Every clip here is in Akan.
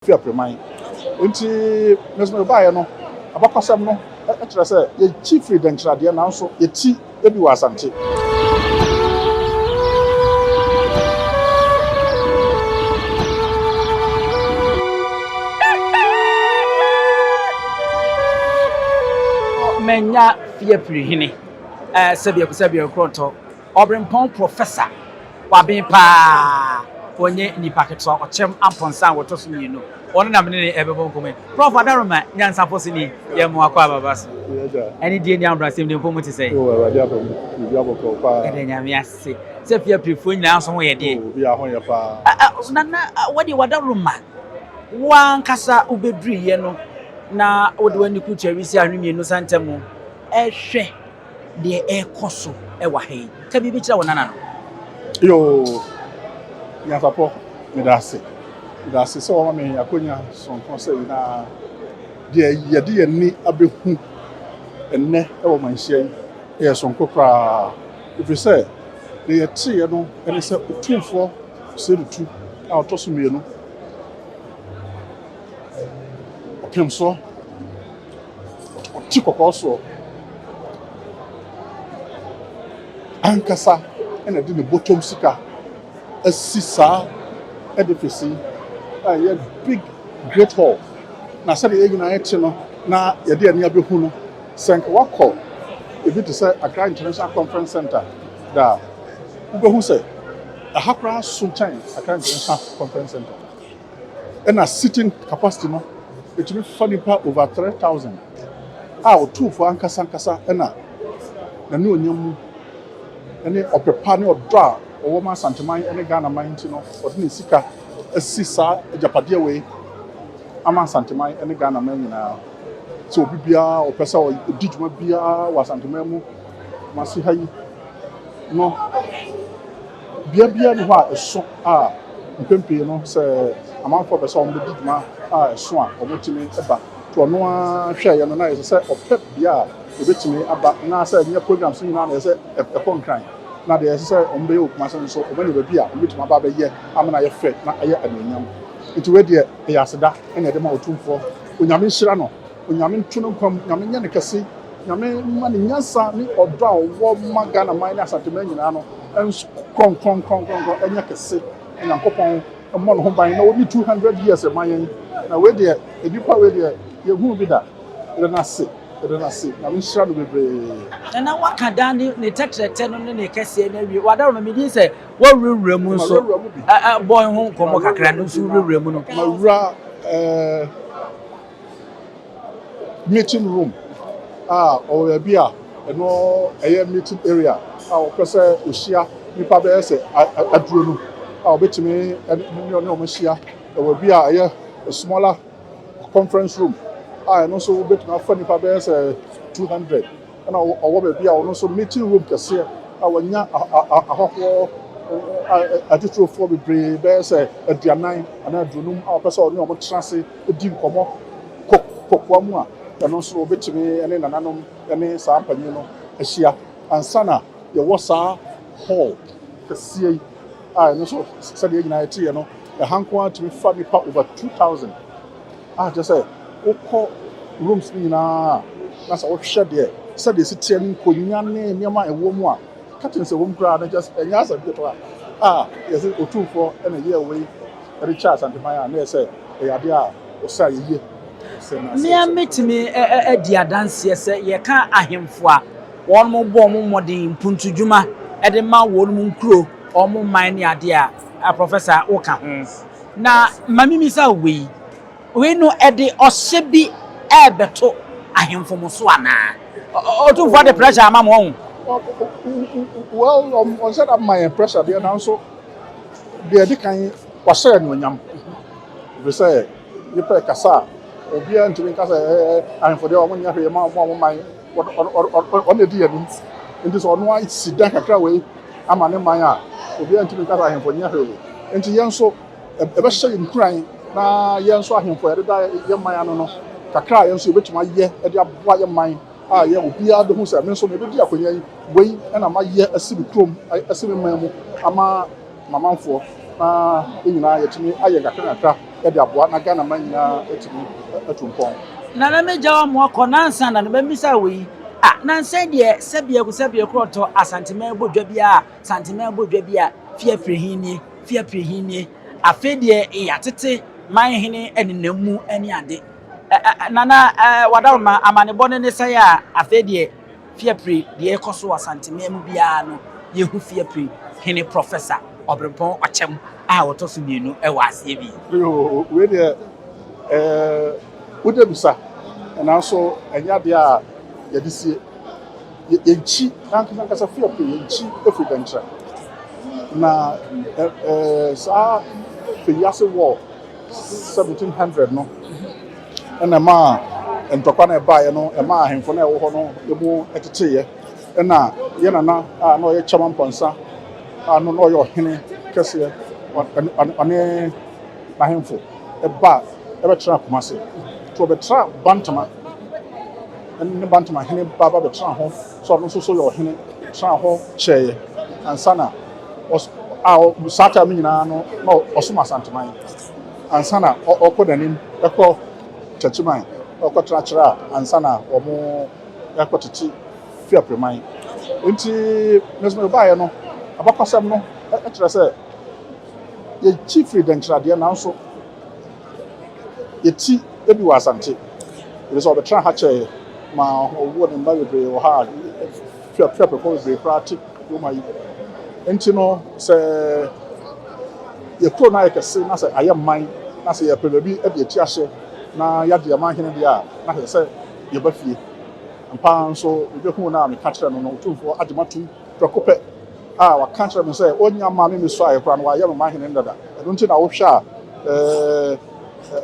Fear Premai. Until Mesmer Bayer no, Abacasam no, actually say, ye chief redemption, dear now, so ye tea, baby was anti. Menya fear prehine. Sabia Kronto, Obrimpon Professor, Wabin Pa, Ponye Nipaketo, or Chem Amponsan, what was you know. One nominee ever come. Prof. Adaroma, Yan Saposini, Yamuakwa Bass. Any DNA Brasim, the moment to say, Oh, I have a say, Sophia preferring now somewhere, dear. We are on your pa. Nana, what do you want a room? One Casa Ubebri, yeno. Na when you could cherry, I mean, no Santamo, share the air coso, Ewahe. Tell me, which one, Nana. Yo, Yasapo, Medasi, so I mean, I couldn't some concern na dear Yadi and me a bit and ne over my share. Yes, on Copra. If you say, they are 3, and it's a 2 4, say the 2, I'll toss me, you know. So, Chico also Ankasa and I did the bottom seeker a sisa edifice a big great hall. Now, said the United now, you did near Behuno, Sank Wako. If it is a Accra International Conference Center, that who say a Hapra sometime Accra International Conference Center and a sitting capacity. No. It will be funny part over 3,000. Our 2 for Ankasa, and the new Yamu, any Opepani or Dra, or Woman Santamai, any Ghana Mine, or Nisika, a Sisa, a Japadia way, Ama Santamai, any Ghana Mine now. So Bibia or Pesa or Dijma Bia was Santamemu, Masihai. No Bia no a song, Pempi, you know, say. Among for the song, the Digma, swan, or what to me about to a noir share and I say, or pep, yeah, a bit to me about now said your program seen on as a contract. Now there's a on the my son, so when you be here, which my baby, yeah, I'm not a fed, not a year and young. Into where dear, a yasada, and a demo 2 4. When Yamin Shirano, when Yamin Tunum come, Yamin Yanicasi, Yamin Money Yansa, or draw one Magana minus at the Menano, and con, and Yakasi, and Uncle. Among whom by only 200 years of my now where there a deeper way there you won't be that it don't see I'm sure to be and now what can Danny the text 10 on the Cassie and what I remember say what room so boy home come back and so room meeting room or a beer and all a meeting area our person Ushia Nipa say I drew. I'll bet me and no Messiah. There will be a smaller conference room. I also bet my funny pabes 200. And I will be also meeting room because I will not a digital for the bears a dianine and I do know our person no transit a dim como coquamua. And also bet me and then an any sample, you know, a shia and sana, the Wassa Hall to see. I also said the United, you know, the Hanqua to be funny part over 2,000. I just say, oh, rooms in that's all shed there. Said they sit telling Koyane, Yama, and Womwa. Captain's a woman crowd and just a yas of people. Yes, it 2 4 and a year away. And the chance and the Maya, and they say, a idea or say a year. Near meet me a dear dance, yes, ye can't a him for one more bomb more than Puntu Juma at the Mount Woodmoon crew. Or more mine idea, a Professor Oka. Now, Mammy Missa, we know Eddie or Sebi Eberto, I am from Moswana. Or to for the pressure, I'm home. Well, on set of my pressure, the announcer, the Edican was saying when you say, you play Cassa, or be to me, I'm for the one year, your mom, my on the dear means. In this one, why it's Sidaka away. I'm an Maya. Obi anti because I am for near her. And to young so a best in crying. Now, young saw him for the young Maya no. Kakra, and so which my year at your boy mind. Yeah, will be out the who said, so maybe I way and I'm a year a civil chrome. I see my mama for. You know, to me, I got ɛde aboa na Ghana man nyinaa ɛtumi ɛto mpɔn. Na na meja wa mo akɔ nansa na no bɛmisa wɔ yi nansa deɛ sɛbia krɔtɔ asantema bodwa bia santema bodwa bia fia prehinie afi deɛ yatete man hene ɛnenamu ɛne ade nana wadaroma amanebɔ ne sɛ ya afi deɛ fia pre deɛ ɛkɔ so asantema mu bia no yehu fia pre hene professor Obrempɔn ɔkyɛm a wɔtɔ so mienu ɛwɔ aseɛ bi we deɛ wodebisa nanso ɛnyɛ adeɛ a yɛde sie yɛnkyi nankasa fia pre yɛnkyi ɛfiri dɛnkyerɛ na saa fɛyiase wɔ 1700 no ɛna ma ntɔkwa na ɛbaeɛ no ɛma ahemfo na ɛwɔ hɔ no ɛmu ɛteteeɛ ɛna yɛ nana a na ɔyɛ Kyɛma Mpɔnsa a no na ɔyɛ ɔhene kɛseɛ ɔne n'ahemfo ɛbɛtena Kumase to ɔbɛtena Bantama ne Bantama hene baba bɛtena hɔ so ɔno nso so yɛ ɔhene tena hɔ kyɛeɛ ansa na saa time nyinaa no na ɔsom asanteman ansa na ɔkɔ n'anim ɛkɔ Kyakyiman ɔkɔ tena kyerɛ a ansa na ɔmo ɛkɔ tete fia preman nti mesmo baeɛ no abakɔsɛm no ɛkyerɛ sɛ yɛkyi firi dɛnkyerɛdeɛ nanso yɛti ebi wɔ asante ɛde sɛ ɔbɛtena ha kyɛeɛ ma ɔwɔ ne mba bebree wɔ ha fia prepɔ bebree koraa te Roma yi nti no sɛ yɛkuro na yɛkɛse na sɛ ayɛ man na sɛ yɛpɛ baabi ɛde akyi ahyɛ na yɛade ɛman hene deɛ a na sɛ yɛba fie mpa nso ebehu na meka kyerɛ no otumfoɔ agyematum prɛko pɛ a waka kyerɛ me sɛ ɔnya ma me so ayɛ kora no wayɛ me man hene dada ɛno nti na wohwɛ a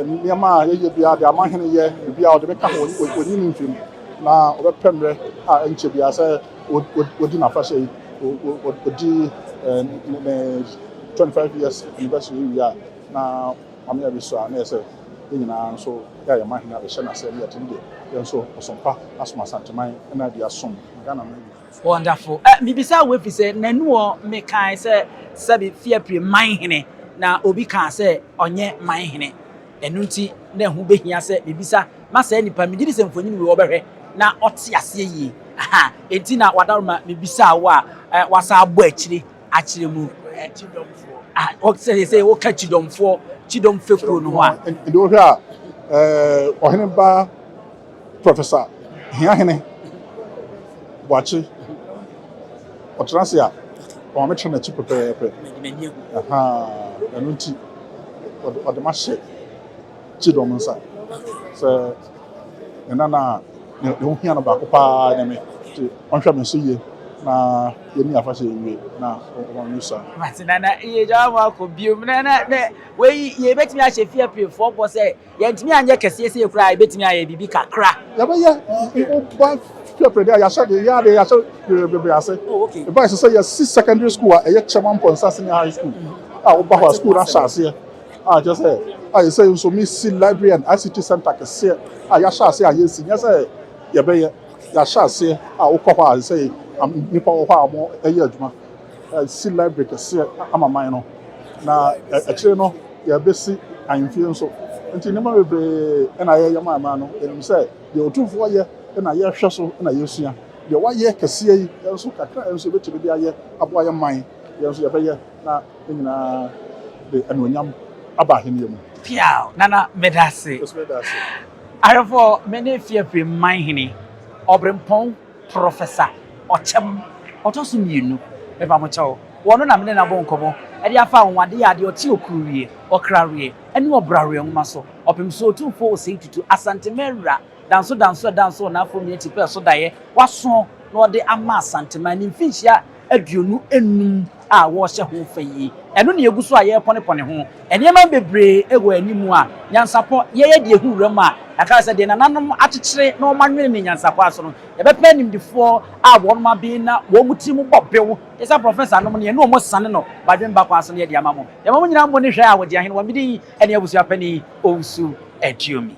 nneɛma a yɛyɛ bia de aman hene yɛ bia ɔde bɛka ho ɔnyi ne mfim na ɔbɛpɛ mmerɛ a ɛnkyɛ bia sɛ ɔdi n'afahyɛ yi ɔdi 25 years anniversary year na amia bi so a na yɛsɛ nyinaa nso yɛ man hene abɛhyɛ n'asɛ ne yɛte ne yɛn nso ɔsompa asoma santeman na de asom Ghana man. Wonderful. Bibisa we fi sɛ nanu mekan sɛ sɛbi fia pre man hene na obi kan sɛ ɔnyɛ man hene ɛnu nti na ho behia sɛ bibisa ma sɛ nipa me gidi sɛ mfonyin we wɔbɛhwɛ na ɔte aseɛ yie enti na wadaroma bibisa wo a wasa abɔ akyire mu sɛ wo ka chidom fekuo no ho a ndi wo hwɛ a ɔhene ba Professor Hene Boakye ɔtena se a ɔmekyerɛ n'akyi pɛpɛɛpɛ ɛno nti ɔde ma hyɛ chidom nsa sɛ ɛnana ne ho hia no baako paa ne me nti ɔnhwɛ me so yie na yɛni afahyɛ yie na ɔma me so nana yɛgya ma akɔ biom na wei yɛbɛtumi ahyɛ fia prefoɔ bɔ sɛ yɛntumi anyɛ kɛseɛ sɛ yɛkora yɛbɛtumi ayɛ biribi kakra yɛbɛyɛ woba fia pre deɛ yɛahyɛ bebree ase ɛba ɛsɛ sɛ yɛsi secondary school a ɛyɛ Kyɛma Mpɔnsa Senior High School a woba hɔ a school no ahyɛ aseɛ a kyerɛ sɛ a yɛsɛ nso mesi library and ICT center kɛseɛ a yɛahyɛ aseɛ a yɛsi nyɛ sɛ yɛbɛyɛ yɛahyɛ aseɛ a wokɔ hɔ a sɛ nipa wɔ hɔ a mo ɛyɛ adwuma si library kɛseɛ ama man no na akyire no yɛbɛsi ahemfie nso nti nneɛma bebree ɛna yɛyɛ man no ɛnim sɛ deɛ otumfoɔ yɛ ɛna yɛhwɛ so ɛna yɛsua deɛ wayɛ kɛseɛ yi nso kakra nso yɛbɛtumi de ayɛ aboa yɛ man yɛn nso yɛbɛyɛ na nyinaa de anuonyam aba ahemfie mu piao nana medase arefo mene fia pre man hene Obrempɔn Professor ɔkyɛm ɔtɔso mienu eba mo kyɛw wɔno na mene na bɔ nkɔmɔ ɛde afa wɔade yɛ ade ɔte okuruwie ɔkrawie ɛne ɔbrawie nwoma so ɔpem so otumfo osei tutu asantemɛwura danso na afɔ mi ati pɛ so daeɛ waso na ɔde ama asantema ne mfinhyia aduonu enum a wɔhyɛ ho fa yi ɛno ne yegu so a yɛpɔnepɔne ho ɛnneɛma bebree ɛwɔ animu a nyansapɔ yɛyɛ de ehu wura mu a aka sɛ de nananom akyekyere na ɔmanwene ne nyansapɔ aso no yɛbɛpɛ nimdifoɔ a wɔn abɛn na wɔn mu ti mu bɔ bew ɛsɛ professor nom ne ɛno ɔmo sane no badwen ba kwa so ne yɛde ama mo yɛma mo nyina mo ne hwɛ a wɔde ahene wɔn mede ɛne abusua pani Owusu Aduomi.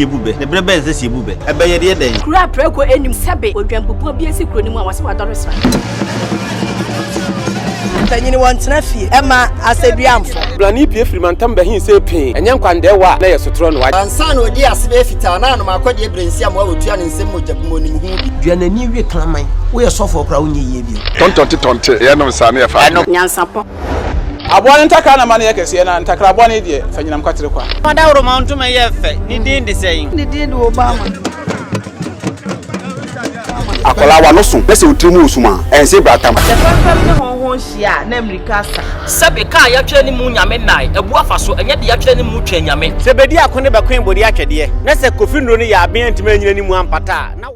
ebube ne brebe nse si ebube ebe ye de den kura preko enim sebe odwampopo bi esi kuro ni mu a wase wadɔresra tanyini wantena fie ema aseduamfo blani pie frimantam bahin se pin enye nkwande wa na yesotro no wa ansa na odi asebe fita na no makɔde ebrensi am wa otua ne nsem mojabumo nim hu bi duanani wie klaman wo ye sofo kra wo nye yie bi tontonte ye no sa na ye fa nyansapo abone ntaka na mane yekese na ntakra abone de fanyinam kwatere kwa mada woro ma ntoma ye fe ni din de sei ne din de Obama akola wa no so pese utrimu usuma ense bratam tefafam ne honhon hia na America sa sebe ka ya twa ni mu nyame nai ebu afa so enye de ya twa ni mu twa nyame sebedi akone be kwen bodi atwede na se kofi nro ni ya aben ntima nyina ni mu ampata na